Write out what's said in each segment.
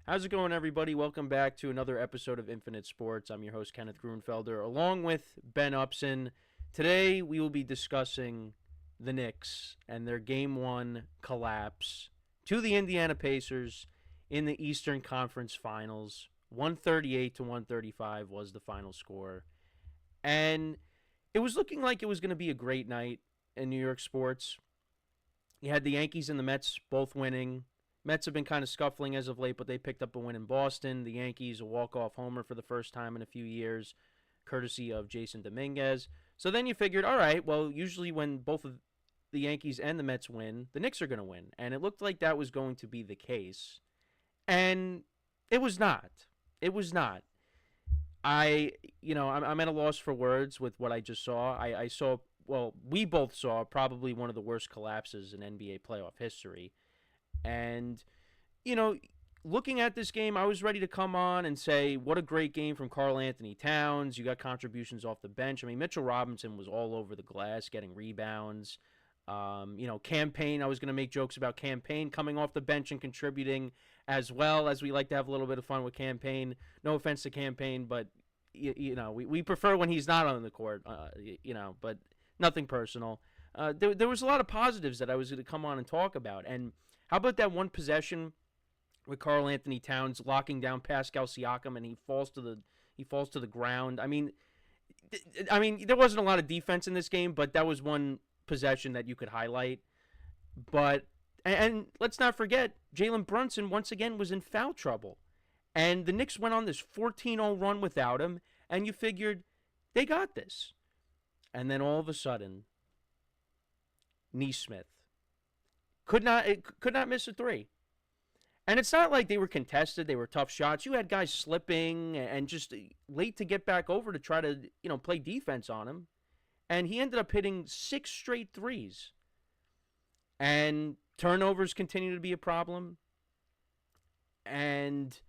How's it going, everybody? Welcome back to another episode of Infinite Sports. I'm your host, Kenneth Grunfelder, along with Ben Upson. Today, we will be discussing the Knicks and their Game 1 collapse to the Indiana Pacers in the Eastern Conference Finals. 138 to 135 was the final score. And it was looking like it was going to be a great night in New York sports. You had the Yankees and the Mets both winning. Mets have been kind of scuffling as of late, but they picked up a win in Boston. The Yankees, a walk-off homer for the first time in a few years, courtesy of Jason Dominguez. So then you figured, all right, well, usually when both of the Yankees and the Mets win, the Knicks are going to win. And it looked like that was going to be the case. And it was not. It was not. I'm at a loss for words with what I just saw. I saw, well, we both saw probably one of the worst collapses in NBA playoff history. And, you know, looking at this game, I was ready to come on and say, what a great game from Karl Anthony Towns. You got contributions off the bench. I mean, Mitchell Robinson was all over the glass, getting rebounds. Campaign, I was going to make jokes about Campaign coming off the bench and contributing as well, as we like to have a little bit of fun with Campaign. No offense to Campaign, but, we prefer when he's not on the court, but nothing personal. There was a lot of positives that I was going to come on and talk about. And how about that one possession with Karl Anthony Towns locking down Pascal Siakam and he falls to the ground? I mean, there wasn't a lot of defense in this game, but that was one possession that you could highlight. But and let's not forget, Jalen Brunson once again was in foul trouble. And the Knicks went on this 14-0 run without him, and you figured they got this. And then all of a sudden, Nesmith could not miss a three. And it's not like they were contested, they were tough shots. You had guys slipping and just late to get back over to try to, play defense on him. And he ended up hitting 6 straight threes. And turnovers continue to be a problem. And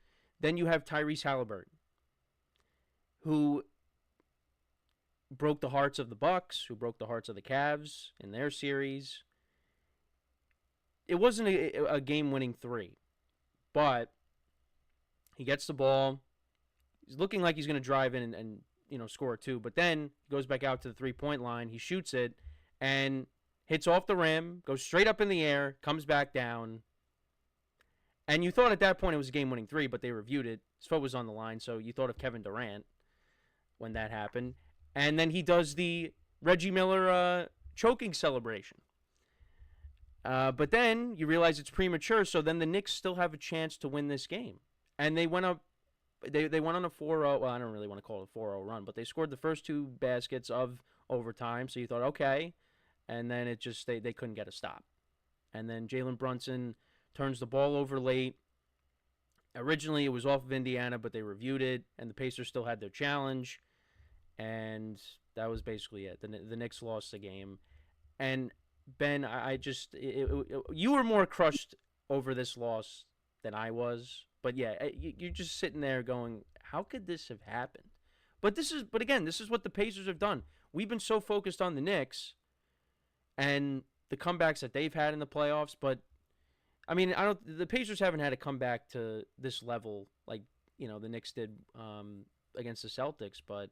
then you have Tyrese Halliburton, who broke the hearts of the Bucks, who broke the hearts of the Cavs in their series. It wasn't a game-winning three, but he gets the ball. He's looking like he's going to drive in and score a two, but then he goes back out to the three-point line. He shoots it and hits off the rim, goes straight up in the air, comes back down. And you thought at that point it was a game-winning three, but they reviewed it. His foot was on the line, so you thought of Kevin Durant when that happened. And then he does the Reggie Miller choking celebration. But then you realize it's premature, so then the Knicks still have a chance to win this game. And they went up, they went on a 4-0, well, I don't really want to call it a 4-0 run, but they scored the first two baskets of overtime, so you thought, okay. And then it just, they couldn't get a stop. And then Jalen Brunson turns the ball over late. Originally, it was off of Indiana, but they reviewed it, and the Pacers still had their challenge. And that was basically it. The Knicks lost the game. And Ben, you were more crushed over this loss than I was. But yeah, you're just sitting there going, how could this have happened? But again, this is what the Pacers have done. We've been so focused on the Knicks and the comebacks that they've had in the playoffs, but I mean, the Pacers haven't had a comeback to this level like, the Knicks did against the Celtics, but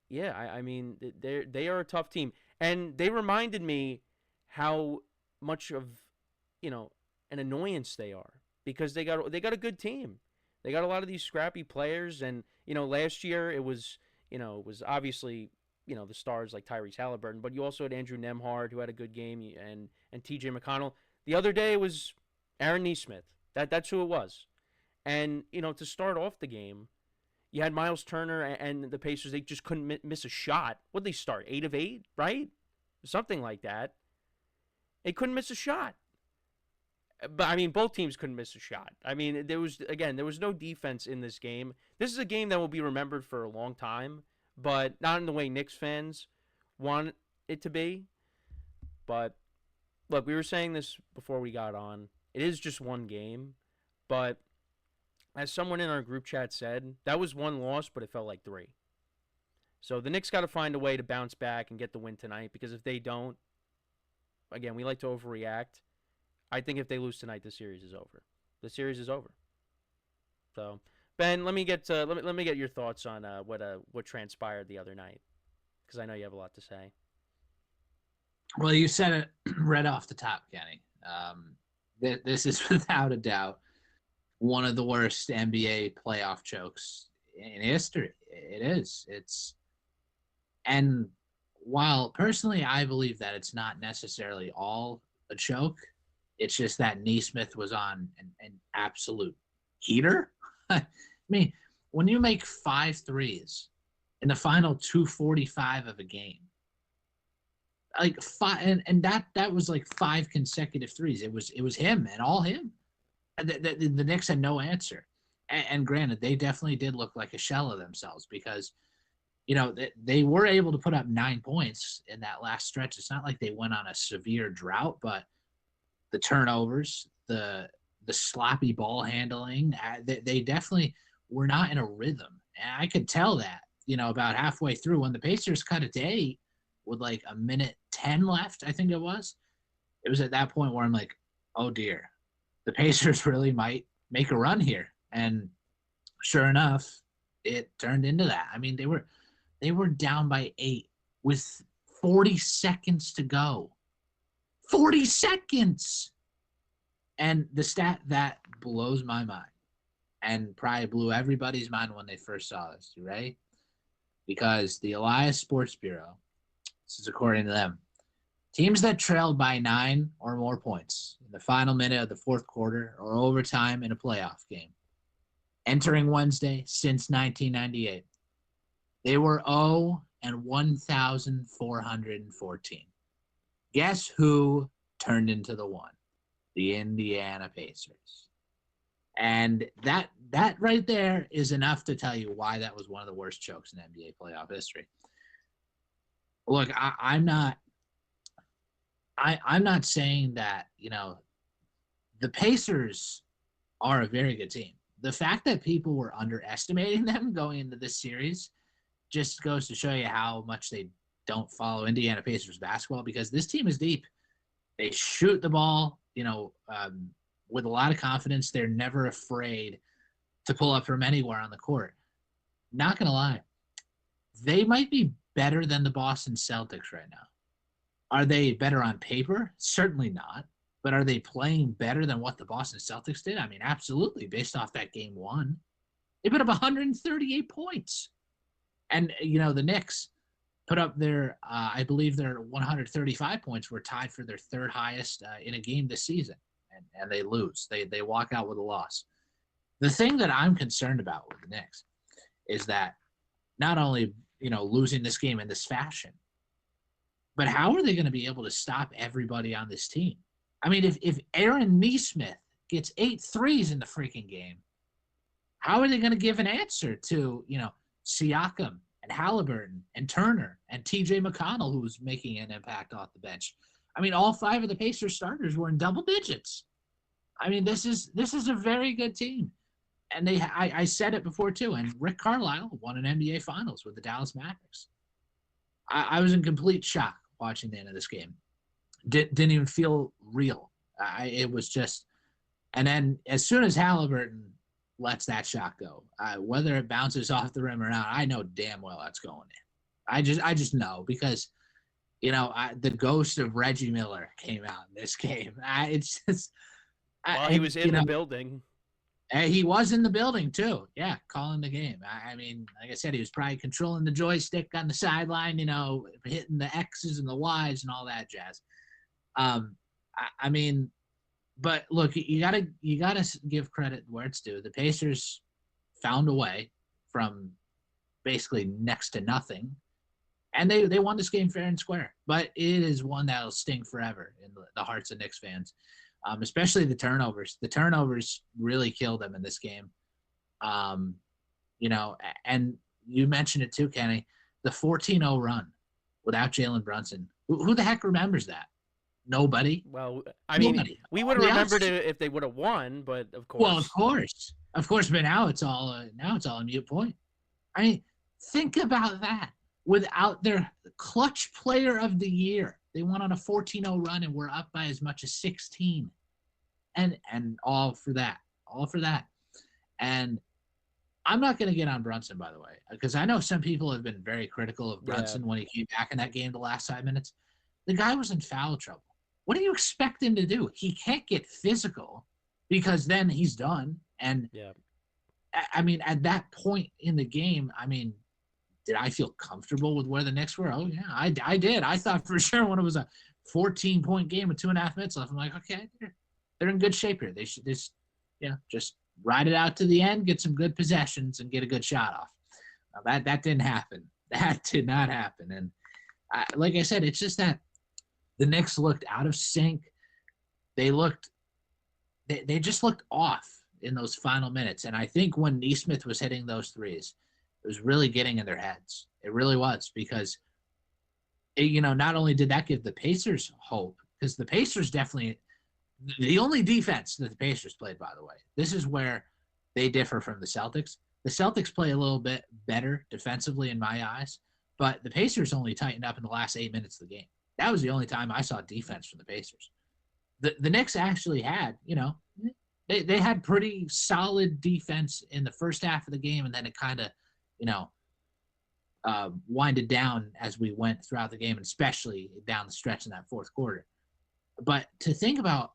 yeah, I mean, they are a tough team. And they reminded me how much of, an annoyance they are because they got a good team. They got a lot of these scrappy players, and last year it was obviously the stars like Tyrese Halliburton, but you also had Andrew Nembhard who had a good game, and T.J. McConnell. The other day it was Aaron Nesmith. That's who it was, and to start off the game, you had Miles Turner and the Pacers. They just couldn't miss a shot. What did they start? 8 of 8, right? Something like that. They couldn't miss a shot. But, I mean, both teams couldn't miss a shot. I mean, there was no defense in this game. This is a game that will be remembered for a long time, but not in the way Knicks fans want it to be. But, look, we were saying this before we got on. It is just one game, but as someone in our group chat said, that was one loss, but it felt like 3. So the Knicks got to find a way to bounce back and get the win tonight, because if they don't, again, we like to overreact. I think if they lose tonight, the series is over. The series is over. So, Ben, let me get your thoughts on what transpired the other night, because I know you have a lot to say. Well, you said it right off the top, Kenny. This is without a doubt one of the worst NBA playoff chokes in history. It is. And while personally I believe that it's not necessarily all a choke, it's just that Neesmith was on an absolute heater. I mean, when you make 5 threes in the final 2:45 of a game, like five, and that was like 5 consecutive threes. It was him and all him. The Knicks had no answer. And granted, they definitely did look like a shell of themselves because they were able to put up 9 points in that last stretch. It's not like they went on a severe drought, but the turnovers, the sloppy ball handling, they definitely were not in a rhythm. And I could tell that, about halfway through when the Pacers cut it to 8 with like a minute 10 left, I think it was. It was at that point where I'm like, oh dear, the Pacers really might make a run here. And sure enough, it turned into that. I mean, they were down by 8 with 40 seconds to go. 40 seconds! And the stat that blows my mind and probably blew everybody's mind when they first saw this. You ready? Because the Elias Sports Bureau, this is according to them, teams that trailed by 9 or more points in the final minute of the fourth quarter or overtime in a playoff game entering Wednesday since 1998. They were 0 and 1,414. Guess who turned into the one? The Indiana Pacers. And that right there is enough to tell you why that was one of the worst chokes in NBA playoff history. Look, I'm not saying that, the Pacers are a very good team. The fact that people were underestimating them going into this series just goes to show you how much they don't follow Indiana Pacers basketball because this team is deep. They shoot the ball, with a lot of confidence. They're never afraid to pull up from anywhere on the court. Not going to lie, they might be better than the Boston Celtics right now. Are they better on paper? Certainly not. But are they playing better than what the Boston Celtics did? I mean, absolutely, based off that game one. They put up 138 points. And, the Knicks put up I believe their 135 points were tied for their third highest in a game this season. And they lose. They walk out with a loss. The thing that I'm concerned about with the Knicks is that not only, losing this game in this fashion, but how are they going to be able to stop everybody on this team? I mean, if Aaron Neesmith gets 8 threes in the freaking game, how are they going to give an answer to, Siakam and Halliburton and Turner and TJ McConnell, who's making an impact off the bench? I mean, all 5 of the Pacers starters were in double digits. I mean, this is a very good team. And I said it before too, and Rick Carlisle won an NBA Finals with the Dallas Mavericks. I was in complete shock watching the end of this game. Didn't even feel real. It was just, and then as soon as Halliburton lets that shot go, whether it bounces off the rim or not, I know damn well that's going in. I just know because, the ghost of Reggie Miller came out in this game. It's just, While he was in the building. He was in the building too. Yeah, calling the game. I mean, like I said, he was probably controlling the joystick on the sideline, hitting the X's and the Y's and all that jazz. I mean, but look, you gotta give credit where it's due. The Pacers found a way from basically next to nothing, and they won this game fair and square. But it is one that'll sting forever in the hearts of Knicks fans. Especially the turnovers. The turnovers really killed them in this game. And you mentioned it too, Kenny, the 14-0 run without Jalen Brunson. Who the heck remembers that? Nobody. Well, I mean, we would have remembered it if they would have won, but of course. Well, of course, but now it's all a mute point. I mean, think about that. Without their clutch player of the year, they went on a 14-0 run and were up by as much as 16. And all for that. And I'm not going to get on Brunson, by the way, because I know some people have been very critical of Yeah, Brunson when he came back in that game the last 5 minutes. The guy was in foul trouble. What do you expect him to do? He can't get physical because then he's done. And yeah, I mean, at that point in the game, I mean, did I feel comfortable with where the Knicks were? Oh, yeah, I did. I thought for sure when it was a 14-point game with 2.5 minutes left, I'm like, okay, they're in good shape here. They should just ride it out to the end, get some good possessions, and get a good shot off. That didn't happen. That did not happen. And like I said, it's just that the Knicks looked out of sync. They just looked off in those final minutes. And I think when Neesmith was hitting those threes, it was really getting in their heads. It really was because not only did that give the Pacers hope, because the Pacers definitely the only defense that the Pacers played, by the way, this is where they differ from the Celtics. The Celtics play a little bit better defensively in my eyes, but the Pacers only tightened up in the last 8 minutes of the game. That was the only time I saw defense from the Pacers. The Knicks actually had, they had pretty solid defense in the first half of the game, and then it kind of, you know, winded down as we went throughout the game, and especially down the stretch in that fourth quarter. But to think about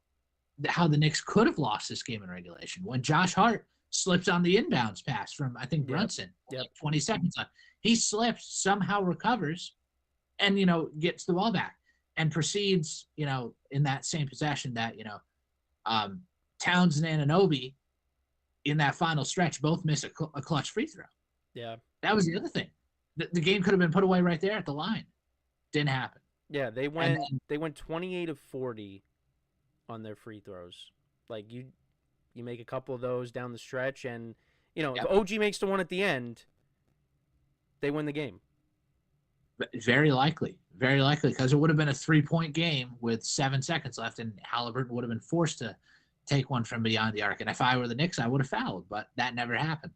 how the Knicks could have lost this game in regulation when Josh Hart slips on the inbounds pass from, I think, yep, Brunson, yep, like 20 seconds left. He slips, somehow recovers, and, gets the ball back and proceeds, in that same possession that, Towns and Anunoby in that final stretch both miss a clutch free throw. yeah, That was the other thing. The game could have been put away right there at the line. Didn't happen. yeah. They And went then, they went 28 of 40 on their free throws. Like you make a couple of those down the stretch, and if yeah, OG makes the one at the end, they win the game. very likely, because it would have been a 3-point game with 7 seconds left, and Halliburton would have been forced to take one from beyond the arc. And if I were the Knicks, I would have fouled, but that never happened.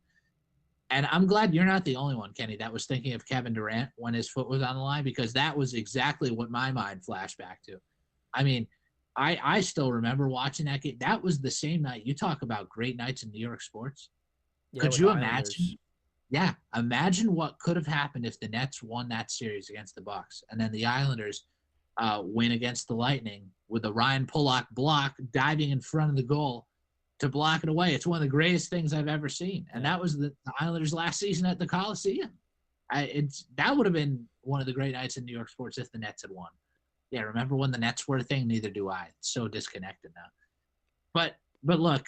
And I'm glad you're not the only one, Kenny, that was thinking of Kevin Durant when his foot was on the line, because that was exactly what my mind flashed back to. I mean, I still remember watching that game. That was the same night. You talk about great nights in New York sports. Yeah, Could with the you imagine? Islanders. Yeah, imagine what could have happened if the Nets won that series against the Bucks, and then the Islanders win against the Lightning with the Ryan Pulock block diving in front of the goal to block it away. It's one of the greatest things I've ever seen, and Yeah, that was the Islanders' last season at the Coliseum. That would have been one of the great nights in New York sports if the Nets had won. Yeah, remember when the Nets were a thing? Neither do I. It's so disconnected now. But look,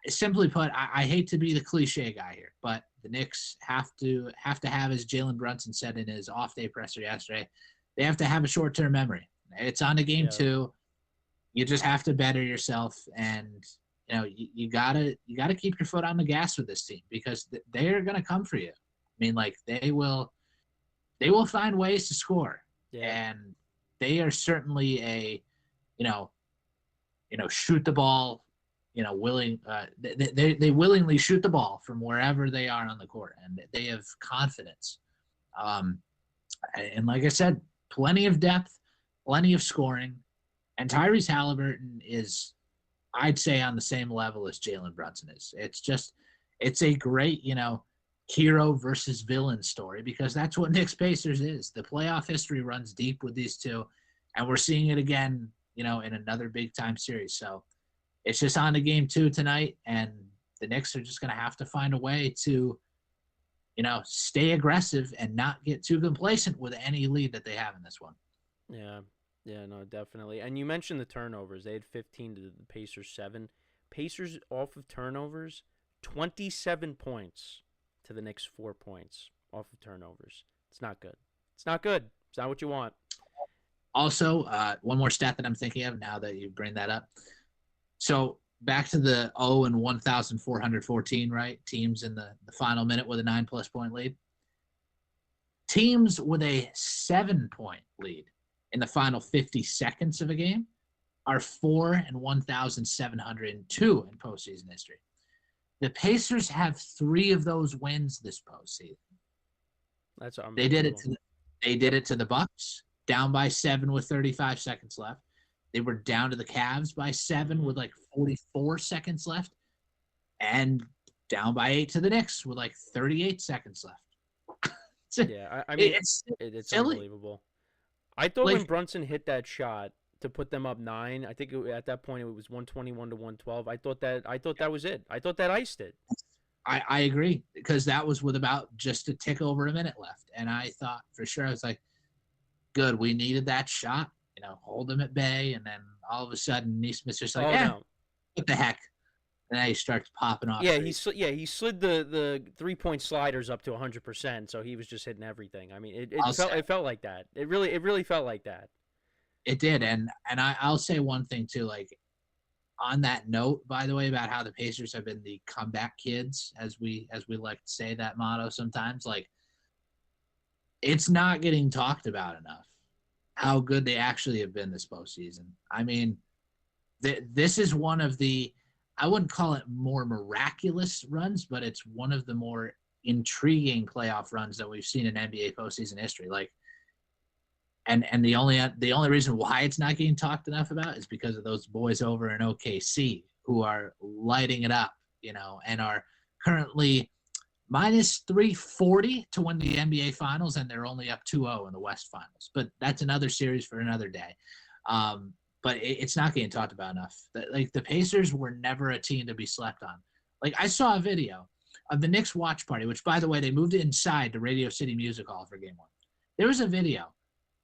simply put, I hate to be the cliche guy here, but the Knicks have to have, as Jalen Brunson said in his off day presser yesterday, they have to have a short term memory. It's on to game yeah, 2. You just have to better yourself, and you gotta keep your foot on the gas with this team, because they're gonna come for you. I mean, like they will find ways to score, yeah, and they are certainly a you know shoot the ball, willing. They willingly shoot the ball from wherever they are on the court, and they have confidence. Um, and like I said, plenty of depth, plenty of scoring, and Tyrese Halliburton is, I'd say, on the same level as Jalen Brunson is. It's a great, hero versus villain story, because that's what Knicks Pacers is. The playoff history runs deep with these two, and we're seeing it again, in another big time series. So it's just on to game 2 tonight, and the Knicks are just going to have to find a way to, stay aggressive and not get too complacent with any lead that they have in this one. yeah, yeah. No, definitely. And you mentioned the turnovers. They had 15 to the Pacers 7. Pacers off of turnovers, 27 points to the Knicks 4 points off of turnovers. It's not good. It's not good. It's not what you want. Also, one more stat that I'm thinking of now that you bring that up. So back to the 0 and 1,414, right? Teams in the final minute with a 9+ point lead. Teams with a 7-point lead in the final 50 seconds of a game are 4 and 1,702 in postseason history. The Pacers have 3 of those wins this postseason. That's They did it unbelievable. to the Bucks, down by 7 with 35 seconds left. They were down to the Cavs by 7 with like 44 seconds left, and down by 8 to the Knicks with like 38 seconds left. Yeah, I mean, It's it's silly. unbelievable. I thought when Like, Brunson hit that shot to put them up 9, I think at that point it was 121 to 112. I thought that was it. I thought that iced it. I agree because that was with about just a tick over a minute left. And I thought for sure, I was like, good, we needed that shot, hold them at bay. And then all of a sudden, Neesmith's just like, Oh no. what the heck? And then he starts popping off Yeah, threes. he slid the 3-point sliders up to 100%, so he was just hitting everything. I mean, I'll say it felt like that. It really felt like that. it did. And I'll say one thing too, like on that note, by the way, about how the Pacers have been the comeback kids, as we like to say that motto sometimes, like it's not getting talked about enough how good they actually have been this postseason. I mean, this is one of the, I wouldn't call it more miraculous runs, but it's one of the more intriguing playoff runs that we've seen in NBA postseason history. Like, and the only reason why it's not getting talked enough about is because of those boys over in OKC who are lighting it up, and are currently minus 340 to win the NBA Finals, and they're only up 2-0 in the West Finals. But that's another series for another day. But it's not getting talked about enough. Like the Pacers were never a team to be slept on. Like I saw a video of the Knicks watch party, which by the way they moved it inside the Radio City Music Hall for Game 1. There was a video.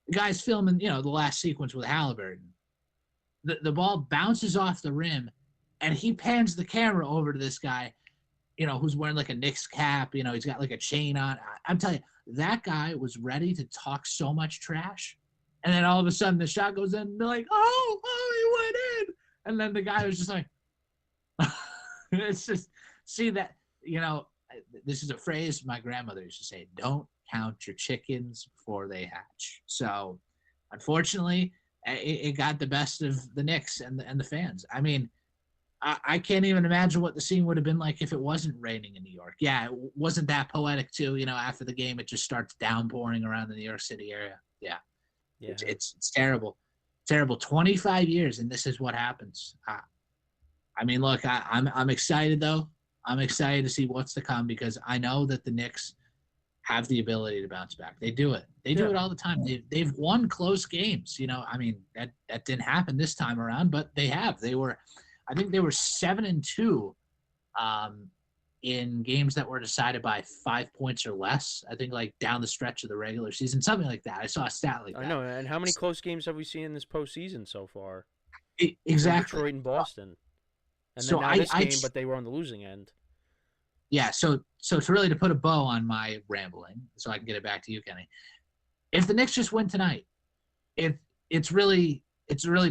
The guy's filming, the last sequence with Halliburton. The ball bounces off the rim, and he pans the camera over to this guy, who's wearing like a Knicks cap. He's got like a chain on. I'm telling you, that guy was ready to talk so much trash. And then all of a sudden the shot goes in, and they're like, he went in. And then the guy was just like, it's just, see that, this is a phrase my grandmother used to say, don't count your chickens before they hatch. So unfortunately, it got the best of the Knicks and the fans. I mean, I can't even imagine what the scene would have been like if it wasn't raining in New York. Yeah, it wasn't that poetic too. After the game, it just starts downpouring around the New York City area. Yeah, Yeah. it's terrible, terrible. 25 years, and this is what happens. I mean, look, I'm excited though. I'm excited to see what's to come because I know that the Knicks have the ability to bounce back. They do it. They do Yeah. it all the time. They've won close games. I mean that didn't happen this time around, but they have. I think they were 7-2 in games that were decided by 5 points or less. I think like down the stretch of the regular season, something like that. I saw a stat like I that. know. And how many close games have we seen in this postseason so far? Between Exactly. Detroit and Boston. And then So now this game, but they were on the losing end. yeah. So to put a bow on my rambling, so I can get it back to you, Kenny. If the Knicks just win tonight, it's really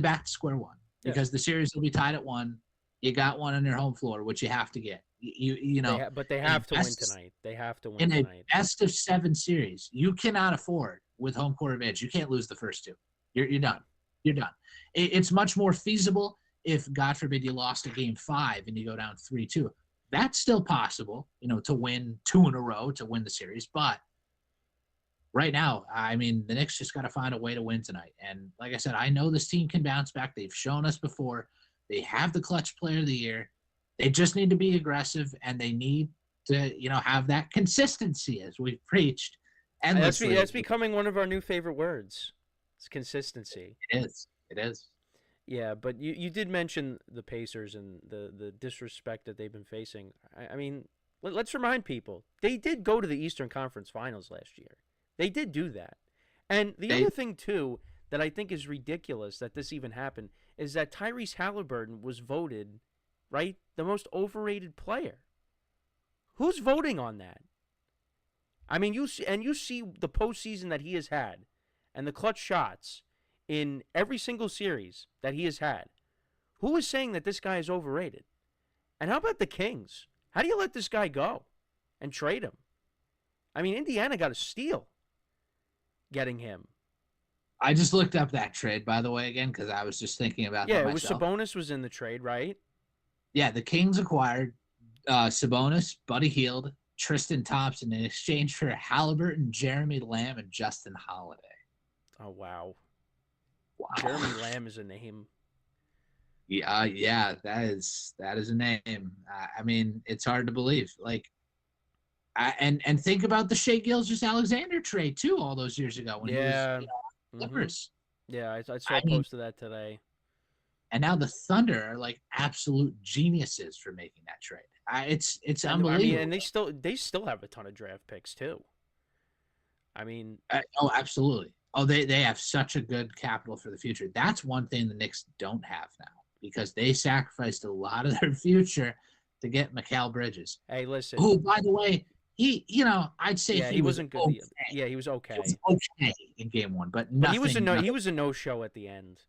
back to square one Yeah. because the series will be tied at 1. You got one on your home floor, which you have to get. But they have to win tonight. They have to win in a tonight. best of 7 series, you cannot afford with home court advantage. You can't lose the first 2. You're done. You're done. It's much more feasible if, God forbid, you lost a game 5 and you go down 3-2. That's still possible, to win 2 in a row to win the series. But right now, I mean, the Knicks just got to find a way to win tonight. And like I said, I know this team can bounce back. They've shown us before. They have the clutch player of the year. They just need to be aggressive, and they need to, have that consistency, as we've preached endlessly. That's becoming one of our new favorite words. It's consistency. It is. It is. Yeah, but you did mention the Pacers and the disrespect that they've been facing. I mean, let's remind people, they did go to the Eastern Conference Finals last year. They did do that. And the other thing, too, that I think is ridiculous that this even happened is that Tyrese Halliburton was voted, right, the most overrated player. Who's voting on that? I mean, you see the postseason that he has had and the clutch shots in every single series that he has had. Who is saying that this guy is overrated? And how about the Kings? How do you let this guy go and trade him? I mean, Indiana got a steal getting him. I just looked up that trade, by the way, again, because I was just thinking about that myself. Sabonis was in the trade, right? Yeah, the Kings acquired Sabonis, Buddy Hield, Tristan Thompson in exchange for Halliburton, Jeremy Lamb, and Justin Holiday. Oh, wow. Wow. Jeremy Lamb is a name. Yeah, that is a name. I mean, it's hard to believe. Like, and think about the Shea Gilgeous-Alexander trade too, all those years ago when he was, Yeah. Mm-hmm. Clippers. Yeah, I saw I a mean, post of that today. and now the Thunder are like absolute geniuses for making that trade. It's And I mean, and unbelievable. they still have a ton of draft picks too. I mean, Oh, absolutely. Oh, they have such a good capital for the future. That's one thing the Knicks don't have now because they sacrificed a lot of their future to get Mikal Bridges. hey, listen. Who, by the way, I'd say Yeah, he he was wasn't good. okay. Yeah, he was He was okay, okay in game one, but but nothing. he Nothing. was a no show at the end.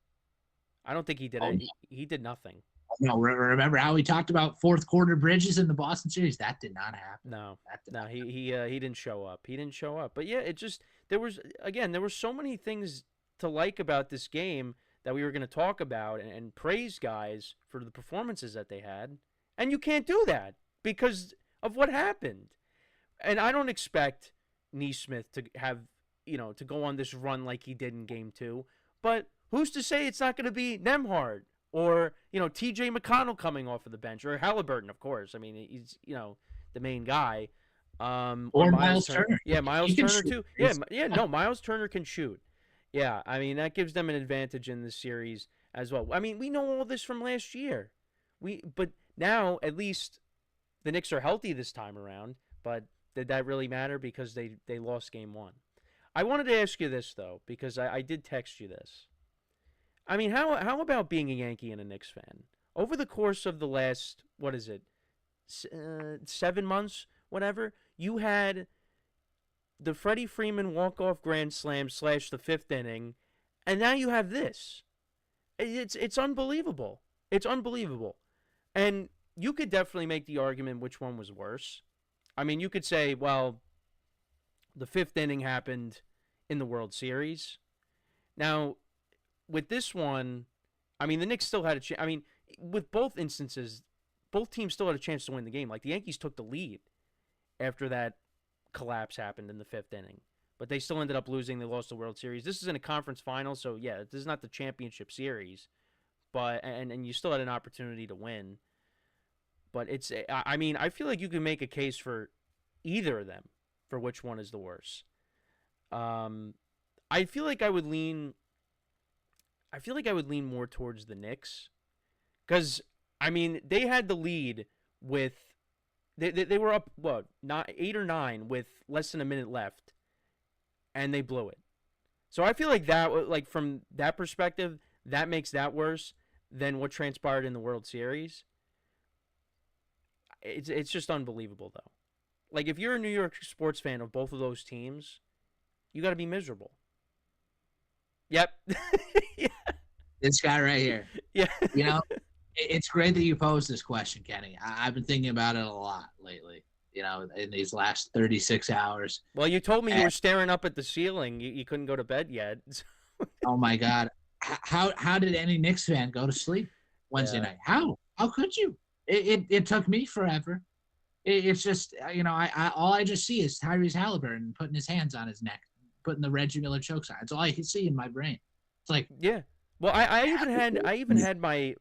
I don't think he did Oh, it. He did nothing. no. Remember how we talked about fourth quarter Bridges in the Boston series? That did not happen. No, That did no, not happen. he didn't show up. He didn't show up. But yeah, it just there were so many things to like about this game that we were going to talk about and praise guys for the performances that they had, and you can't do that because of what happened. And I don't expect Neesmith to have to go on this run like he did in Game 2. But who's to say it's not going to be Nemhard or T.J. McConnell coming off of the bench or Halliburton, of course. I mean, he's the main guy. Or Or Miles Miles Turner. Turner. Yeah, He Miles can Turner shoot. too. Yeah, yeah. No, Miles Turner can shoot. Yeah, I mean that gives them an advantage in this series as well. I mean, we know all this from last year. But now at least the Knicks are healthy this time around. But did that really matter because they lost Game 1? I wanted to ask you this though because I did text you this. I mean, how about being a Yankee and a Knicks fan over the course of the last what is it 7 months, whatever? You had the Freddie Freeman walk-off grand slam / the fifth inning, and now you have this. It's unbelievable. It's unbelievable, and you could definitely make the argument which one was worse. I mean, you could say, well, the fifth inning happened in the World Series. Now, with this one, I mean, the Knicks still had a chance. I mean, with both instances, both teams still had a chance to win the game. Like the Yankees took the lead after that collapse happened in the fifth inning, but they still ended up losing. They lost the World Series. This is in a conference final, so yeah, this is not the championship series, but and you still had an opportunity to win. But I mean, I feel like you can make a case for either of them for which one is the worst. Um, I feel like I would lean. I feel like I would lean more towards the Knicks because I mean they had the lead with they were up what not 8 or 9 with less than a minute left, and they blew it. So I feel like that like from that perspective that makes that worse than what transpired in the World Series. It's just unbelievable though. Like if you're a New York sports fan of both of those teams, you got to be miserable. Yep. Yeah. This guy right here. Yeah. You know, it's great that you posed this question, Kenny. I've been thinking about it a lot lately. In these last 36 hours. Well, you told me you And, were staring up at the ceiling. You couldn't go to bed yet. oh my God, how did any Knicks fan go to sleep Wednesday Yeah. night? How could you? It took me forever. It's just I all I just see is Tyrese Halliburton putting his hands on his neck, putting the Reggie Miller choke sign. That's all I can see in my brain. It's like Yeah. Well, I even had my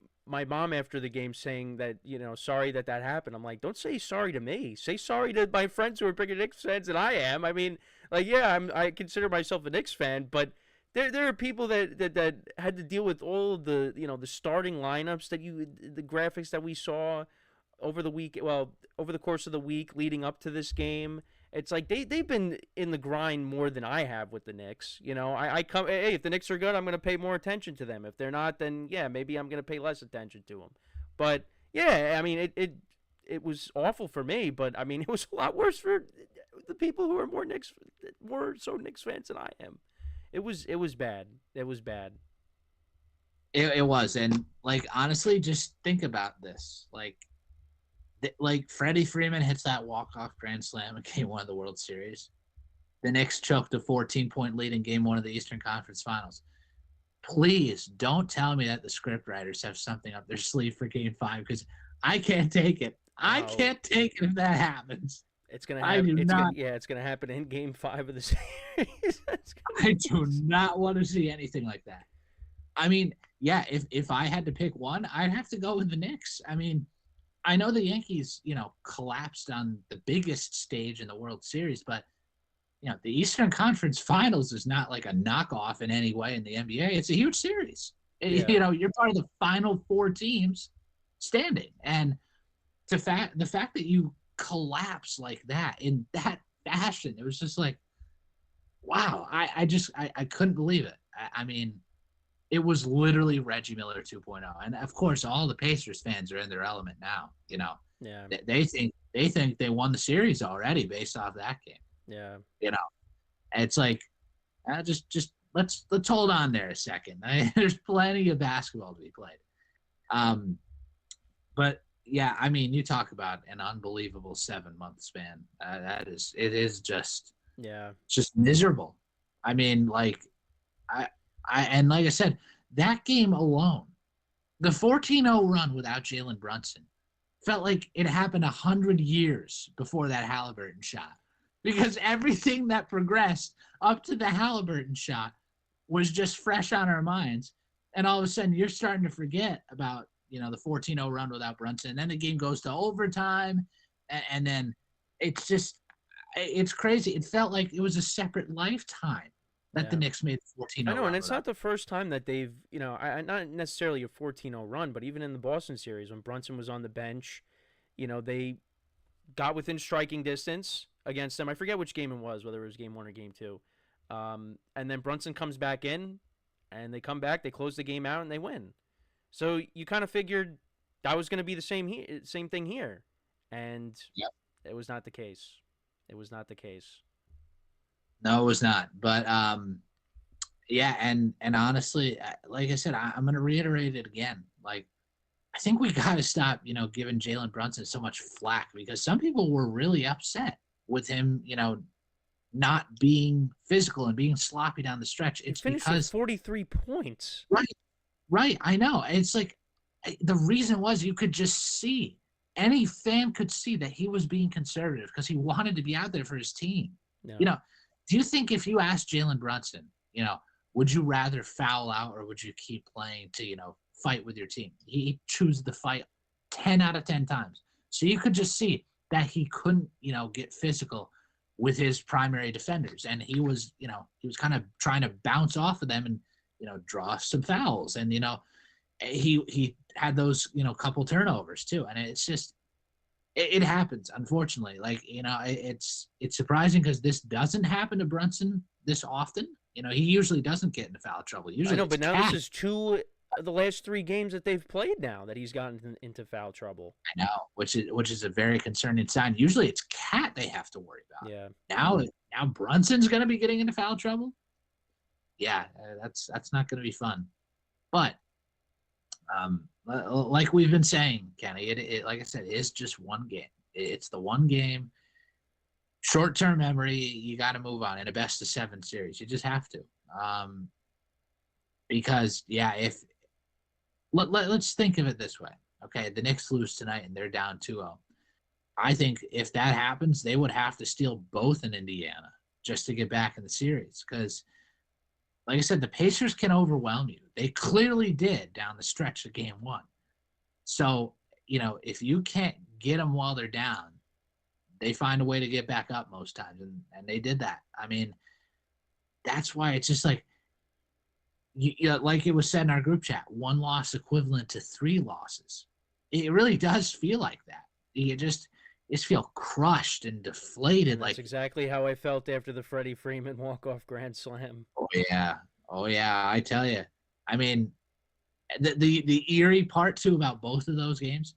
mom after the game saying that sorry that happened. I'm like, don't say sorry to me. Say sorry to my friends who are bigger Knicks fans than I am. I mean, like yeah, I consider myself a Knicks fan, but there are people that had to deal with all of the the starting lineups the graphics that we saw over the week. Well, over the course of the week leading up to this game. It's like they've been in the grind more than I have with the Knicks. I come, hey, if the Knicks are good, I'm going to pay more attention to them. If they're not, then yeah, maybe I'm going to pay less attention to them. But yeah, I mean, it was awful for me, but I mean, it was a lot worse for the people who are more so Knicks fans than I am. It was bad. It was bad. it was, and like honestly, just think about this. Like Freddie Freeman hits that walk-off grand slam in Game 1 of the World Series. The Knicks choked a 14-point lead in Game 1 of the Eastern Conference Finals. Please don't tell me that the scriptwriters have something up their sleeve for Game 5 because I can't take it. I Oh, can't take it if that happens. it's gonna I happen. do not. It's gonna happen in Game 5 of the series. That's gonna I be do not want to see anything like that. I mean, yeah, if I had to pick one, I'd have to go with the Knicks. I mean, I know the Yankees, collapsed on the biggest stage in the World Series, but the Eastern Conference Finals is not like a knockoff in any way in the NBA. It's a huge series. Yeah, You're part of the final four teams standing, and the fact that you collapse like that in that fashion, it was just like, wow. I couldn't believe it. I mean, it was literally Reggie Miller 2.0, and of course, all the Pacers fans are in their element now. yeah, They think they won the series already based off that game. yeah. You know, and it's like, just let's hold on there a second. There's plenty of basketball to be played. Um, but yeah, I mean, you talk about an unbelievable 7 month span. It is Yeah. just miserable. I mean, like I and like I said, that game alone, the 14-0 run without Jalen Brunson felt like it happened 100 years before that Halliburton shot, because everything that progressed up to the Halliburton shot was just fresh on our minds, and all of a sudden you're starting to forget about the 14-0 run without Brunson, and then the game goes to overtime, and then it's crazy. It felt like it was a separate lifetime that the Yeah. Knicks made the I 14-0 know, and run it's without. not the first time that they've, not necessarily a 14-0 run, but even in the Boston series when Brunson was on the bench, they got within striking distance against them. I forget which game it was, whether it was game one or game two. And then Brunson comes back in, and they come back, they close the game out, and they win. So you kind of figured that was going to be the same thing here, and Yep. it was not the case. It was not the case. No, it was not. But yeah, and honestly, like I said, I'm going to reiterate it again. Like, I think we got to stop, giving Jalen Brunson so much flack, because some people were really upset with him, not being physical and being sloppy down the stretch. He It's finished with because 43 points. right, right. I know. It's like the reason was you could just see, any fan could see that he was being conservative because he wanted to be out there for his team. You No, know, do you think if you asked Jalen Brunson, would you rather foul out or would you keep playing to, fight with your team? He choose the fight 10 out of 10 times. So you could just see that he couldn't, get physical with his primary defenders. And he was kind of trying to bounce off of them and, draw some fouls. And, he had those, couple turnovers too. And it's just, it happens, unfortunately. Like, it's surprising because this doesn't happen to Brunson this often. He usually doesn't get into foul trouble. I Usually know, it's but now this Cat. is two of the last three games that they've played now that he's gotten into foul trouble. I know, which is a very concerning sign. Usually it's Cat they have to worry about. Yeah, Now Brunson's going to be getting into foul trouble. Yeah, that's not going to be fun. But like we've been saying, Kenny, it like I said, it's just one game. It's the one game. Short-term memory. You got to move on in a best-of-7 series. You just have to. Because yeah, if let's think of it this way. Okay, the Knicks lose tonight and they're down 2-0. I think if that happens, they would have to steal both in Indiana just to get back in the series. Because, like I said, the Pacers can overwhelm you. They clearly did down the stretch of game one. So, if you can't get them while they're down, they find a way to get back up most times. And they did that. I mean, that's why it's just like, like it was said in our group chat, one loss equivalent to 3 losses. It really does feel like that. You just feel crushed and deflated. and that's Like, exactly how I felt after the Freddie Freeman walk-off grand slam. oh yeah, I tell you. I mean, the eerie part too about both of those games.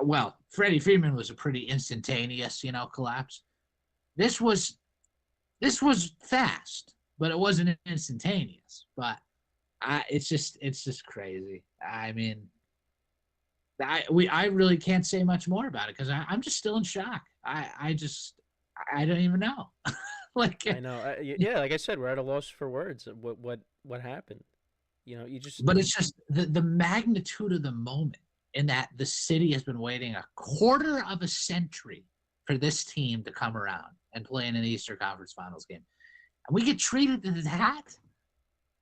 Well, Freddie Freeman was a pretty instantaneous, collapse. This was fast, but it wasn't instantaneous. But it's just crazy. I mean, I really can't say much more about it because I'm just still in shock. I don't even know. Like, I know. Yeah, like I said, we're at a loss for words. What happened? You just but it's just the magnitude of the moment, in that the city has been waiting a quarter of a century for this team to come around and play in an Eastern Conference Finals game, and we get treated to that.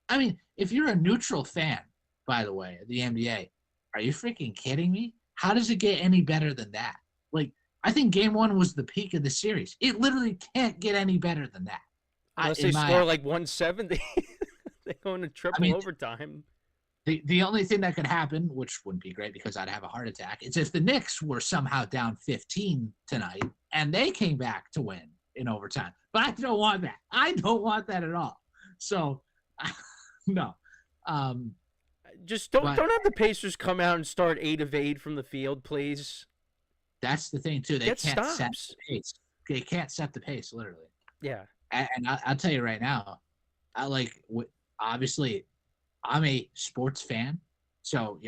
I mean, if you're a neutral fan, by the way, the NBA. Are you freaking kidding me? How does it get any better than that? Like, I think game one was the peak of the series. It literally can't get any better than that. Unless they In my score eyes. like 170, they go into I triple mean, overtime. the only thing that could happen, which wouldn't be great because I'd have a heart attack, is if the Knicks were somehow down 15 tonight and they came back to win in overtime. But I don't want that. I don't want that at all. So, no. Just don't But have the Pacers come out and start 8 of 8 from the field, please. that's the thing too. They Get can't set stops. the pace. They can't set the pace, literally. Yeah. And I'll tell you right now, obviously, I'm a sports fan. So,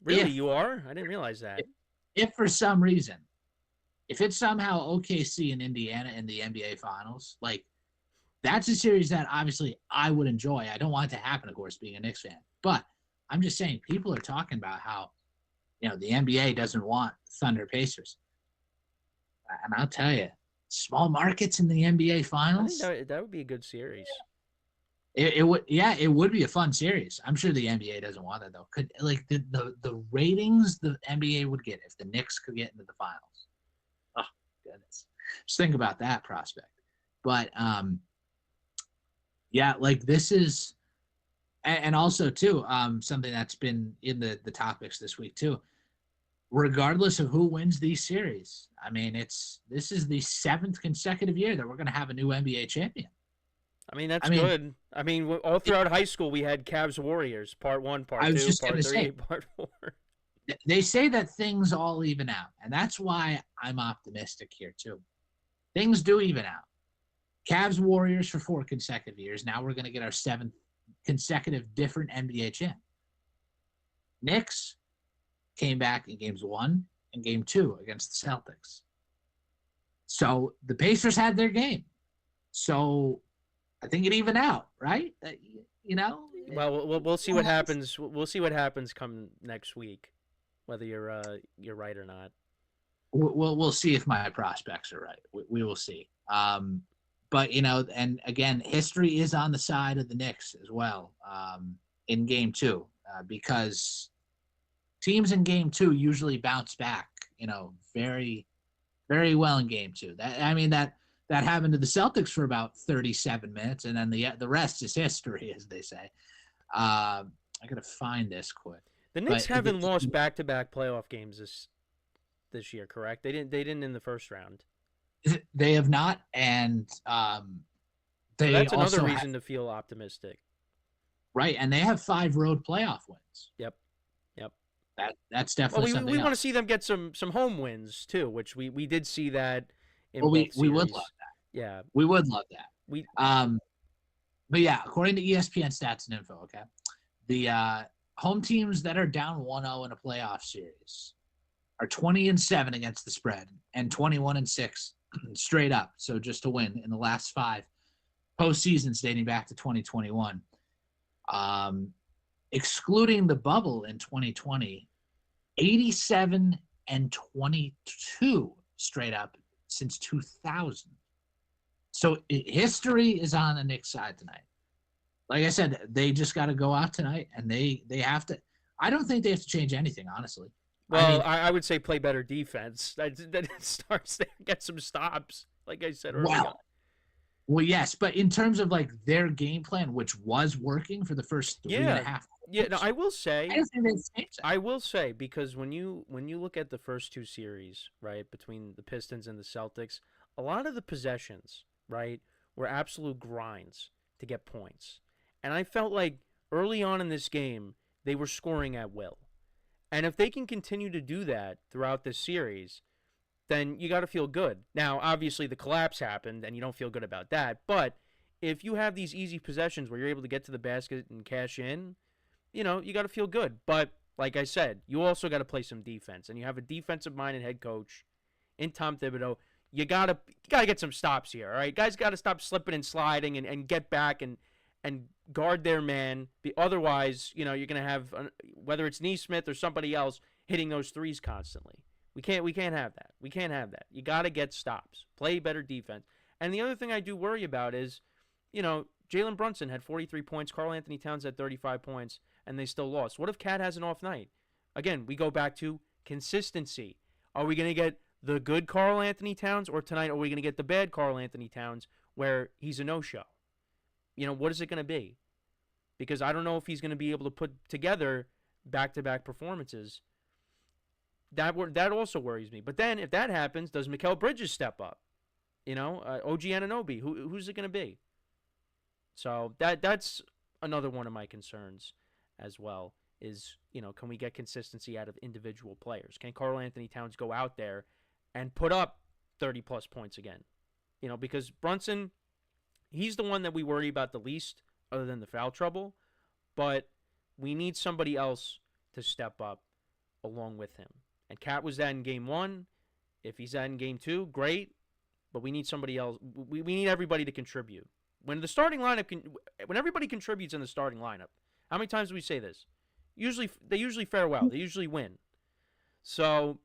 Really, you are? I didn't realize that. If for some reason, if it's somehow OKC and Indiana in the NBA Finals, like, that's a series that obviously I would enjoy. I don't want it to happen, of course, being a Knicks fan. But I'm just saying, people are talking about how, the NBA doesn't want Thunder Pacers. And I'll tell you, small markets in the NBA I Finals. think that would be a good series. It would, yeah, it would be a fun series. I'm sure the NBA doesn't want that though. Could like the ratings the NBA would get if the Knicks could get into the finals. Oh goodness, just think about that prospect. But yeah, like this is, and also too, something that's been in the topics this week too. Regardless of who wins these series, I mean, this is the 7th consecutive year that we're going to have a new NBA champion. I mean, that's good. I mean, all throughout high school, we had Cavs Warriors, part 1, part 2, part 3, part 4. They say that things all even out, and that's why I'm optimistic here, too. Things do even out. Cavs Warriors for 4 consecutive years. Now we're going to get our 7th consecutive different NBA champ. Knicks came back in games 1 and game 2 against the Celtics. So the Pacers had their game. So I think it even out, right? Well, we'll see what happens. We'll see what happens come next week, whether you're right or not. We'll see if my prospects are right. We will see. But and again, history is on the side of the Knicks as well in game 2 because teams in game 2 usually bounce back, very, very well in game 2. That happened to the Celtics for about 37 minutes, and then the rest is history, as they say. I gotta find this quick. The Knicks haven't lost back-to-back playoff games this year, correct? They didn't in the first round. They have not, and so that's another reason to feel optimistic. Right, and they have 5 road playoff wins. Yep. That's definitely something. We want to see them get some home wins too, which we did see that. We would love that. Yeah, we would love that. But yeah, according to ESPN stats and info, okay, the home teams that are down 1-0 in a playoff series are 20-7 against the spread and 21-6 straight up. So just to win in the last 5 postseasons dating back to 2021. Excluding the bubble in 2020, 87-22 straight up since 2000. So history is on the Knicks side tonight. Like I said, they just got to go out tonight, and they have to. I don't think they have to change anything, honestly. Well, I would say play better defense. That starts there. Get some stops, like I said earlier. Well, yes, but in terms of like their game plan, which was working for the first 3.5 months, yeah. No, I will say. I will say because when you look at the first 2 series, right, between the Pistons and the Celtics, a lot of the possessions, right, were absolute grinds to get points, and I felt like early on in this game they were scoring at will, and if they can continue to do that throughout this series, then you got to feel good. Now, obviously, the collapse happened, and you don't feel good about that. But if you have these easy possessions where you're able to get to the basket and cash in, you got to feel good. But like I said, you also got to play some defense, and you have a defensive-minded head coach in Tom Thibodeau. You gotta get some stops here, all right? Guys got to stop slipping and sliding and get back and guard their man. Otherwise, you're going to have, whether it's Neesmith or somebody else, hitting those threes constantly. We can't have that. We can't have that. You got to get stops. Play better defense. And the other thing I do worry about is, Jalen Brunson had 43 points. Karl Anthony Towns had 35 points. and they still lost? What if Cat has an off night? Again, we go back to consistency. Are we going to get the good Karl Anthony Towns, or tonight are we going to get the bad Karl Anthony Towns where he's a no-show? What is it going to be? Because I don't know if he's going to be able to put together back-to-back performances. That also worries me. But then if that happens, does Mikal Bridges step up? OG Anunoby, who's it going to be? So that's another one of my concerns as well is, can we get consistency out of individual players? Can Karl Anthony Towns go out there and put up 30-plus points again? Because Brunson, he's the one that we worry about the least other than the foul trouble, but we need somebody else to step up along with him. And Cat was that in game 1. If he's that in game 2, great, but we need somebody else. We need everybody to contribute. When the starting lineup when everybody contributes in the starting lineup, how many times do we say this? They usually fare well. They usually win. So,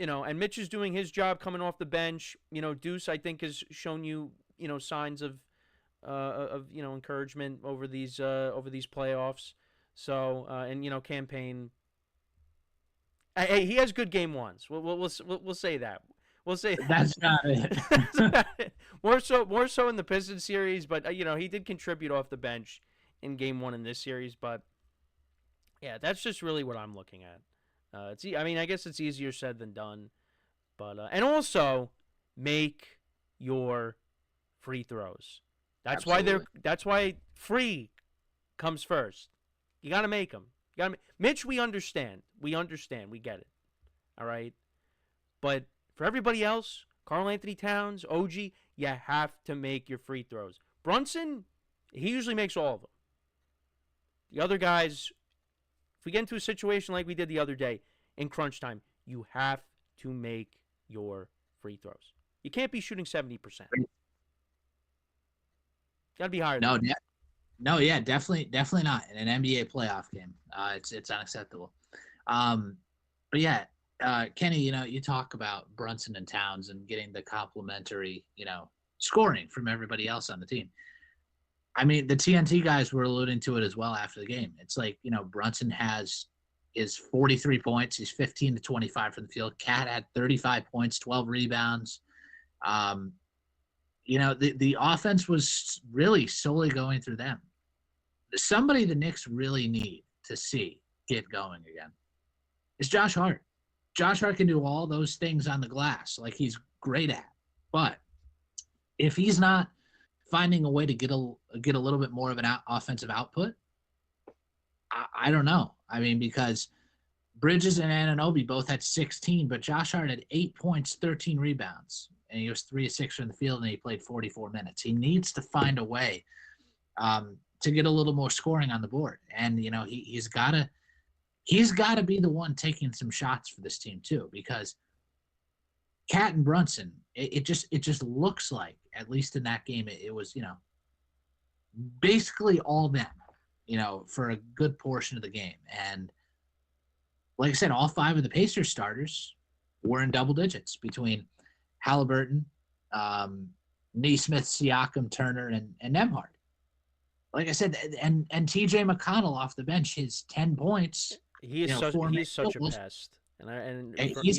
and Mitch is doing his job coming off the bench. Deuce, I think, has shown you, signs of encouragement over these playoffs. So, and Campaign. Hey, he has good game ones. We'll say that. We'll say that's not it. more so in the Pistons series, but he did contribute off the bench in game 1 in this series. But yeah, that's just really what I'm looking at. I guess it's easier said than done, but and also make your free throws. That's why free comes first. You got to make them. Mitch, we understand. We get it. All right, but for everybody else, Karl Anthony Towns, OG, you have to make your free throws. Brunson, he usually makes all of them. The other guys, if we get into a situation like we did the other day in crunch time, you have to make your free throws. You can't be shooting 70%. Got to be higher than that. No, yeah, definitely not in an NBA playoff game. It's unacceptable. But yeah, Kenny, you talk about Brunson and Towns and getting the complimentary, scoring from everybody else on the team. I mean, the TNT guys were alluding to it as well after the game. It's like, Brunson has his 43 points. He's 15 to 25 from the field. Cat had 35 points, 12 rebounds. The offense was really solely going through them. Somebody the Knicks really need to see get going again is Josh Hart. Josh Hart can do all those things on the glass like he's great at. But if he's not finding a way to get a little bit more of an offensive output, I don't know. I mean, because Bridges and Anunoby both had 16, but Josh Hart had 8 points, 13 rebounds, and he was 3 of 6 from the field, and he played 44 minutes. He needs to find a way to get a little more scoring on the board, and he's got to be the one taking some shots for this team too, because Cat and Brunson, it just looks like, at least in that game, it was basically all them, for a good portion of the game. And like I said, all 5 of the Pacers starters were in double digits between Halliburton, Nesmith, Siakam, Turner, and Nembhard. Like I said, and TJ McConnell off the bench, his 10 points. He's such a pest. Even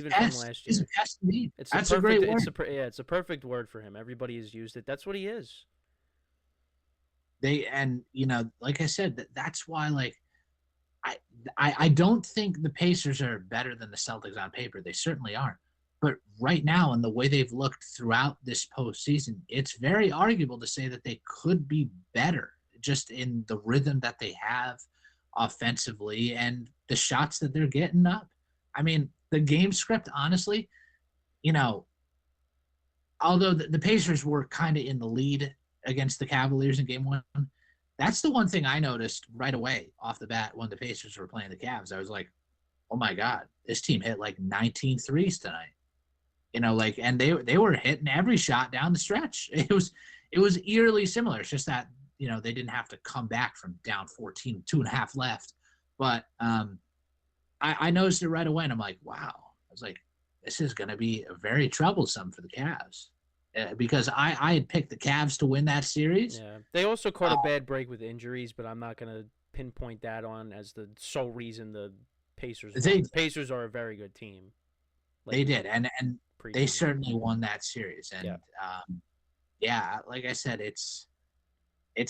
pest. from last year. He's a pest indeed. That's a great word. It's a perfect word for him. Everybody has used it. That's what he is. Like I said, that's why, I don't think the Pacers are better than the Celtics on paper. They certainly aren't. But right now, and the way they've looked throughout this postseason, it's very arguable to say that they could be better, just in the rhythm that they have offensively and the shots that they're getting up. I mean, the game script, honestly, although the Pacers were kind of in the lead against the Cavaliers in game 1, that's the one thing I noticed right away off the bat when the Pacers were playing the Cavs. I was like, oh my God, this team hit like 19 threes tonight. And they were hitting every shot down the stretch. It was eerily similar. It's just that, they didn't have to come back from down 14, 2.5 left. But I noticed it right away, and I'm like, wow. I was like, this is going to be very troublesome for the Cavs. Because I had picked the Cavs to win that series. Yeah, they also caught a bad break with injuries, but I'm not going to pinpoint that on as the sole reason the Pacers won. They The Pacers are a very good team. Like they did, and they preseason. certainly won that series. Yeah. And yeah, like I said, it's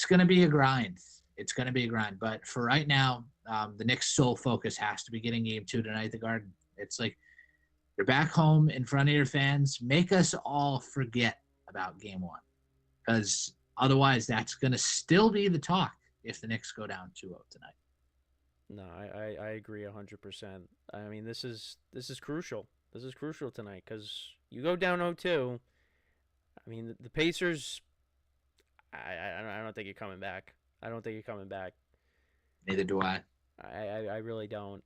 going to be a grind. It's going to be a grind. But for right now, the Knicks' sole focus has to be getting Game 2 tonight at the Garden. It's like you're back home in front of your fans. Make us all forget about Game 1, because otherwise, that's going to still be the talk if the Knicks go down 2-0 tonight. No, I agree 100%. I mean, this is crucial. This is crucial tonight because you go down 0-2. I mean, the Pacers. I don't think you're coming back. I don't think you're coming back. Neither do I. I really don't.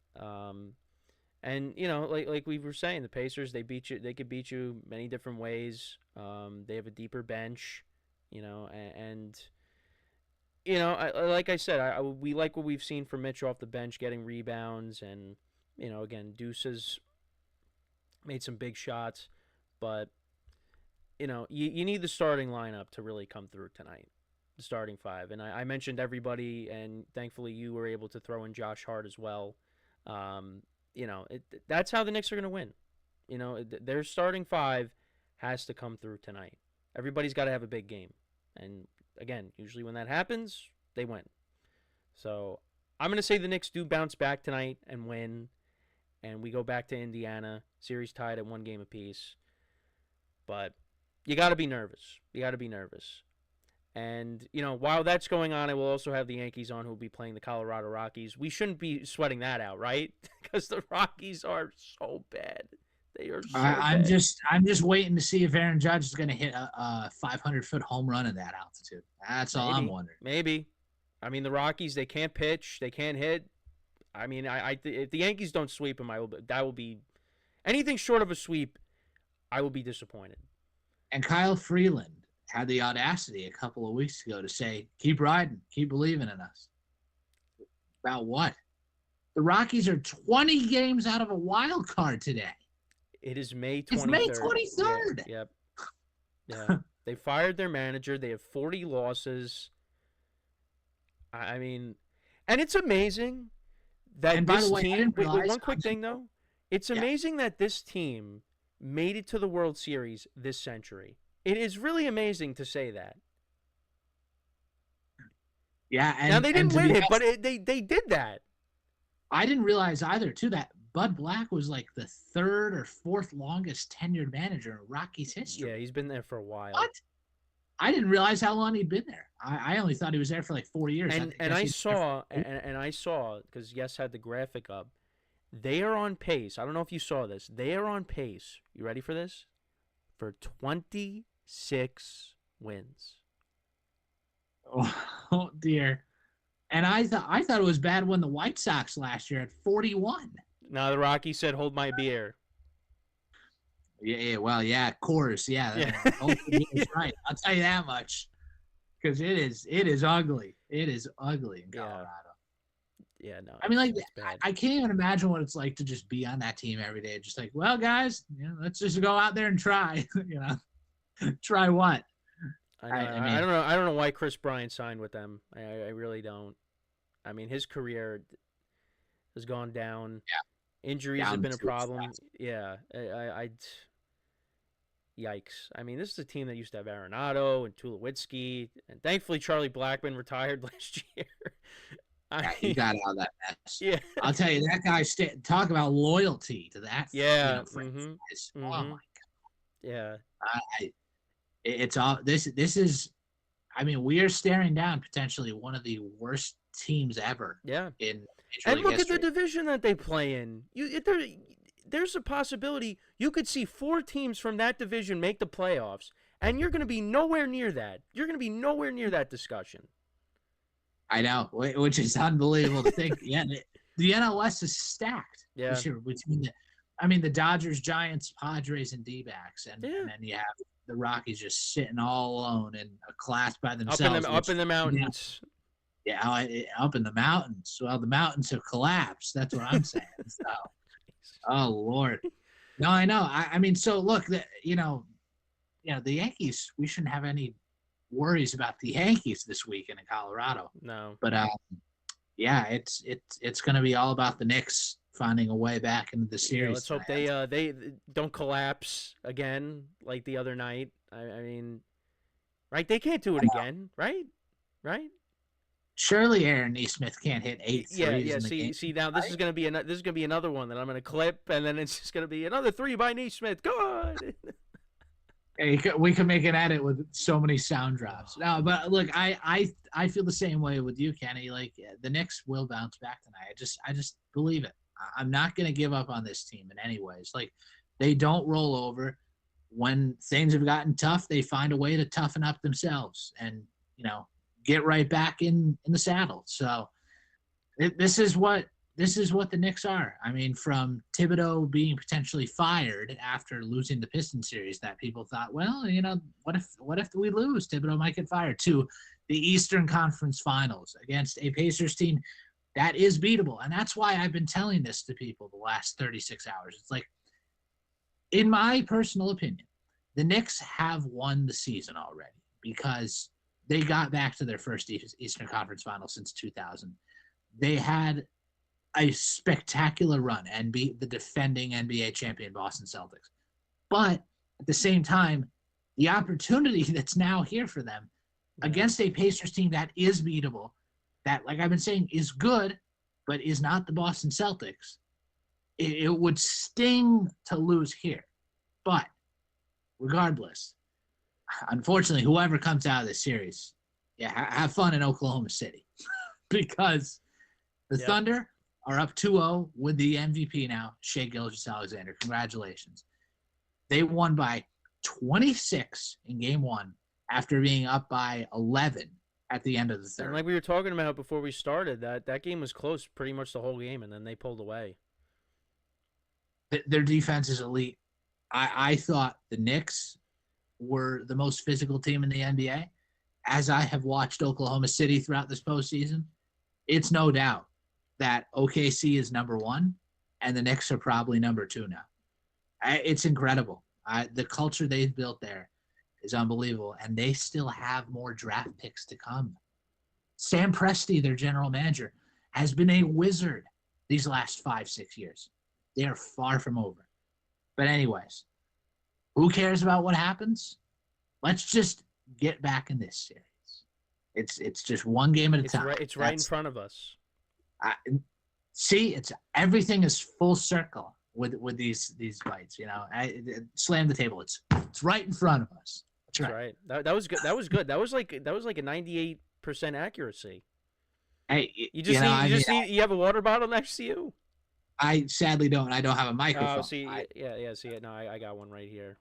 And like we were saying, the Pacers, they beat you. They could beat you many different ways. They have a deeper bench, and like I said, we like what we've seen from Mitch off the bench, getting rebounds, and again, Deuce has made some big shots, but you need the starting lineup to really come through tonight. The starting five, and I mentioned everybody, and thankfully you were able to throw in Josh Hart as well. That's how the Knicks are going to win. Their starting five has to come through tonight. Everybody's got to have a big game, and again, usually when that happens, they win. So I'm going to say the Knicks do bounce back tonight and win, and we go back to Indiana, series tied at 1 game apiece. But you got to be nervous. You got to be nervous. And, while that's going on, I will also have the Yankees on who will be playing the Colorado Rockies. We shouldn't be sweating that out, right? Because the Rockies are so bad. They are so bad. I'm just waiting to see if Aaron Judge is going to hit a 500-foot home run at that altitude. That's all I'm wondering. Maybe. I mean, the Rockies, they can't pitch. They can't hit. I mean, if the Yankees don't sweep them, that will be anything short of a sweep. I will be disappointed. And Kyle Freeland had the audacity a couple of weeks ago to say, keep riding, keep believing in us. About what? The Rockies are 20 games out of a wild card today. It is May 23rd. It's May 23rd. Yeah, yep. Yeah. They fired their manager. They have 40 losses. I mean, and it's amazing that this team. Wait, one quick thing, though. It's amazing that this team made it to the World Series this century. It is really amazing to say that. Yeah, and now they didn't win it, but they did that. I didn't realize either, too, that Bud Black was like the 3rd or 4th longest tenured manager in Rockies history. Yeah, he's been there for a while. What? I didn't realize how long he'd been there. I only thought he was there for like 4 years. And I saw because Yes had the graphic up. They are on pace. I don't know if you saw this. They are on pace. You ready for this? For 26 wins. Oh dear. And I thought it was bad when the White Sox last year at 41. No, the Rockies said, "Hold my beer." Yeah. Well, yeah, Coors, yeah. Right. I'll tell you that much, because it is ugly. It is ugly in Colorado. Yeah, no. I mean, like, I can't even imagine what it's like to just be on that team every day. Just like, well, guys, let's just go out there and try. Try what? I don't know. I don't know why Chris Bryant signed with them. I really don't. I mean, his career has gone down. Yeah. Injuries have been a problem. Yeah. Yikes. I mean, this is a team that used to have Arenado and Tulowitzki, and thankfully Charlie Blackmon retired last year. He got out of that mess. Yeah. I'll tell you, that guy talk about loyalty to that. Yeah. Franchise. Oh my God. Yeah. It's all this is. I mean, we are staring down potentially one of the worst teams ever. Yeah. In and look history. at the division that they play in. There's a possibility you could see 4 teams from that division make the playoffs, and you're going to be nowhere near that. You're going to be nowhere near that discussion. I know, which is unbelievable to think. Yeah, the NLS is stacked. Yeah. This year between the Dodgers, Giants, Padres, and D-backs, and then you have the Rockies just sitting all alone in a class by themselves. Up in the mountains. Yeah, up in the mountains. Well, the mountains have collapsed. That's what I'm saying. So, oh Lord, no, I know. I mean, so look, the Yankees. We shouldn't have any worries about the Yankees this weekend in Colorado. No, but yeah, it's going to be all about the Knicks finding a way back into the Yeah, series let's hope tonight. they don't collapse again like the other night. I mean, right? They can't do it again, right? Right? Surely Aaron Neesmith can't hit eight Yeah, threes yeah. in the game. See. Now this is gonna be another one that I'm gonna clip, and then it's just gonna be another three by Neesmith. Good. Hey, we could make an edit with so many sound drops. No, but look, I feel the same way with you, Kenny. Like the Knicks will bounce back tonight. I just believe it. I'm not going to give up on this team in any ways. Like they don't roll over. When things have gotten tough, they find a way to toughen up themselves and you know get right back in the saddle. So this is what the Knicks are. I mean, from Thibodeau being potentially fired after losing the Pistons series, that people thought, well, what if we lose, Thibodeau might get fired. To the Eastern Conference Finals against a Pacers team that is beatable, and that's why I've been telling this to people the last 36 hours. It's like, in my personal opinion, the Knicks have won the season already because they got back to their first Eastern Conference Final since 2000. They had a spectacular run and beat the defending NBA champion Boston Celtics. But at the same time, the opportunity that's now here for them Yeah. against a Pacers team that is beatable, that, like I've been saying, is good, but is not the Boston Celtics, it would sting to lose here. But regardless, unfortunately, whoever comes out of this series, yeah, have fun in Oklahoma City because the Yep. Thunder are up 2-0 with the MVP now, Shai Gilgeous-Alexander. Congratulations. They won by 26 in game one after being up by 11 at the end of the And third. like we were talking about before we started, that game was close pretty much the whole game, and then they pulled away. Their defense is elite. I thought the Knicks were the most physical team in the NBA. As I have watched Oklahoma City throughout this postseason, it's no doubt that OKC is number one and the Knicks are probably number two now. It's incredible. The culture they've built there is unbelievable, and they still have more draft picks to come. Sam Presti, their general manager, has been a wizard these last 5, 6 years. They are far from over. But anyways, who cares about what happens? Let's just get back in this series. It's just one game at a It's time. right. It's right in front of us. I, see, it's everything is full circle with these bites. Slam the table. It's right in front of us. That's That's right. right. That was good. That was good. That was like a 98% accuracy. Hey, You have a water bottle next to you. I sadly don't. I don't have a Oh, microphone. see, yeah. See, no, I got one right here.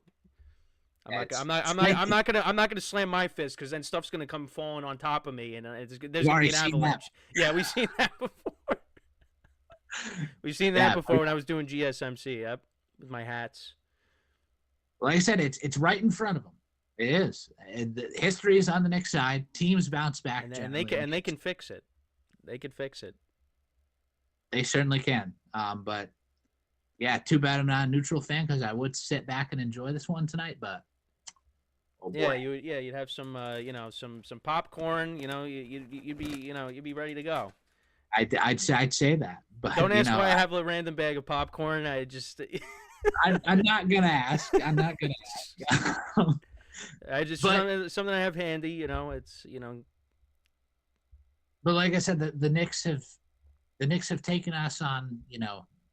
I'm not. It's, I'm not. it's I'm not. great. I'm not gonna. I'm not gonna slam my fist because then stuff's gonna come falling on top of me, and there's We've gonna already be an seen that. avalanche. Yeah, we've seen that before. We've seen that Yeah, before when I was doing GSMC. Yep, with my hats. like I said, it's right in front of them. It is. And the history is on the next side. Teams bounce back And they generally. can fix it. They can fix it. They certainly can. But yeah, too bad I'm not a neutral fan because I would sit back and enjoy this one tonight. But oh Yeah, boy, you'd have some some popcorn. You'd be ready to go. I'd say that. But Don't ask why I have a random bag of popcorn. I just I'm not gonna ask. I'm not gonna ask. I just But something I have handy. It's but like I said, the Knicks have taken us on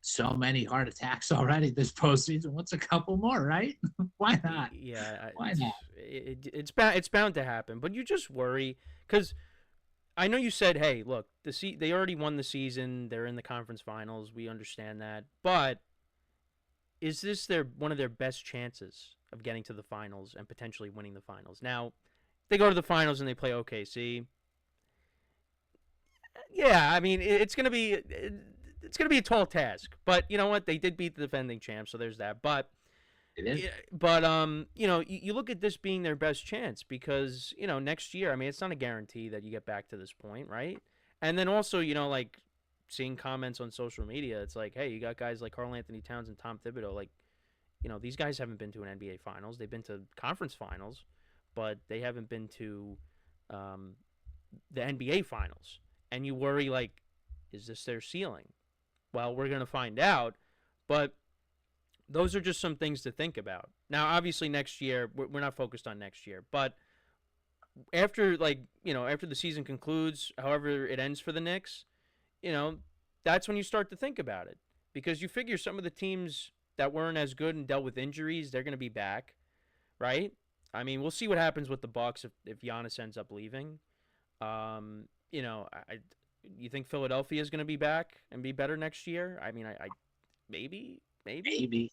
so many heart attacks already this postseason. What's a couple more, right? Why not? yeah, Why not? it's bound to happen. But you just worry because I know you said, hey, look, they already won the season. They're in the conference finals. We understand that, but is this one of their best chances of getting to the finals and potentially winning the finals? Now, they go to the finals and they play OKC. Yeah, I mean it's gonna be a tall task, but you know what? They did beat the defending champs, so there's that. But It is. you look at this being their best chance because next year. I mean, it's not a guarantee that you get back to this point, right? And then also, like seeing comments on social media, it's like, hey, you got guys like Karl Anthony Towns and Tom Thibodeau, like these guys haven't been to an NBA Finals. They've been to conference finals, but they haven't been to the NBA Finals. And you worry, like, Is this their ceiling? Well, we're going to find out, but those are just some things to think about. Now, obviously, next year we're not focused on next year, but after after the season concludes, however it ends for the Knicks, that's when you start to think about it because you figure some of the teams that weren't as good and dealt with injuries, they're going to be back, right? I mean, we'll see what happens with the Bucks if Giannis ends up leaving. You think Philadelphia is going to be back and be better next year? I mean, I maybe. Maybe.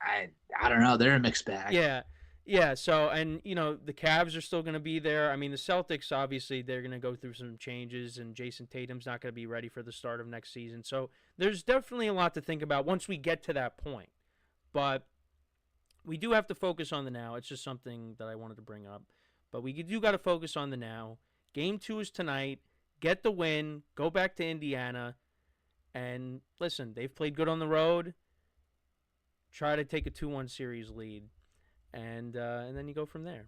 I don't know. They're a mixed bag. Yeah. Yeah, so and the Cavs are still going to be there. I mean, the Celtics obviously they're going to go through some changes and Jason Tatum's not going to be ready for the start of next season. So, there's definitely a lot to think about once we get to that point. But we do have to focus on the now. It's just something that I wanted to bring up. But we do got to focus on the now. Game 2 is tonight. Get the win. Go back to Indiana. And listen, they've played good on the road. Try to take a 2-1 series lead. And then you go from there.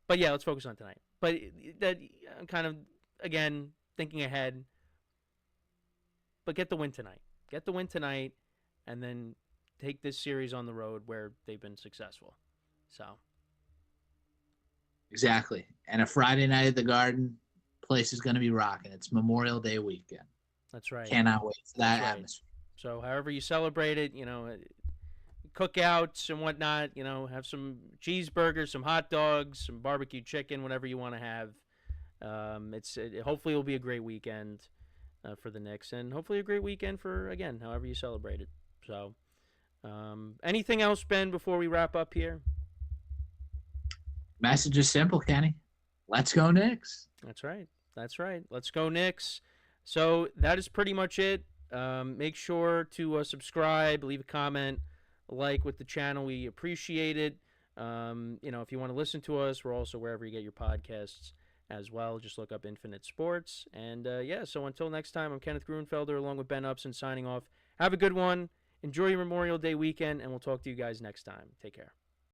But yeah, let's focus on tonight. But that I'm kind of, again, thinking ahead. But get the win tonight. Get the win tonight. And then take this series on the road where they've been successful. So. Exactly. And a Friday night at the Garden, place is going to be rocking. It's Memorial Day weekend. That's right. Cannot wait for that atmosphere. So however you celebrate it, cookouts and whatnot, have some cheeseburgers, some hot dogs, some barbecue chicken, whatever you want to have. Hopefully it'll be a great weekend for the Knicks and hopefully a great weekend for, again, however you celebrate it. So anything else, Ben, before we wrap up here? Message is simple, Kenny. Let's go Knicks. That's right. Let's go Knicks. So that is pretty much it. Make sure to subscribe, leave a comment, like with the channel. We appreciate it. If you want to listen to us, we're also wherever you get your podcasts as well. Just look up Infinite Sports. And so until next time, I'm Kenneth Grunfelder along with Ben Upson signing off. Have a good one. Enjoy your Memorial Day weekend, and we'll talk to you guys next time. Take care.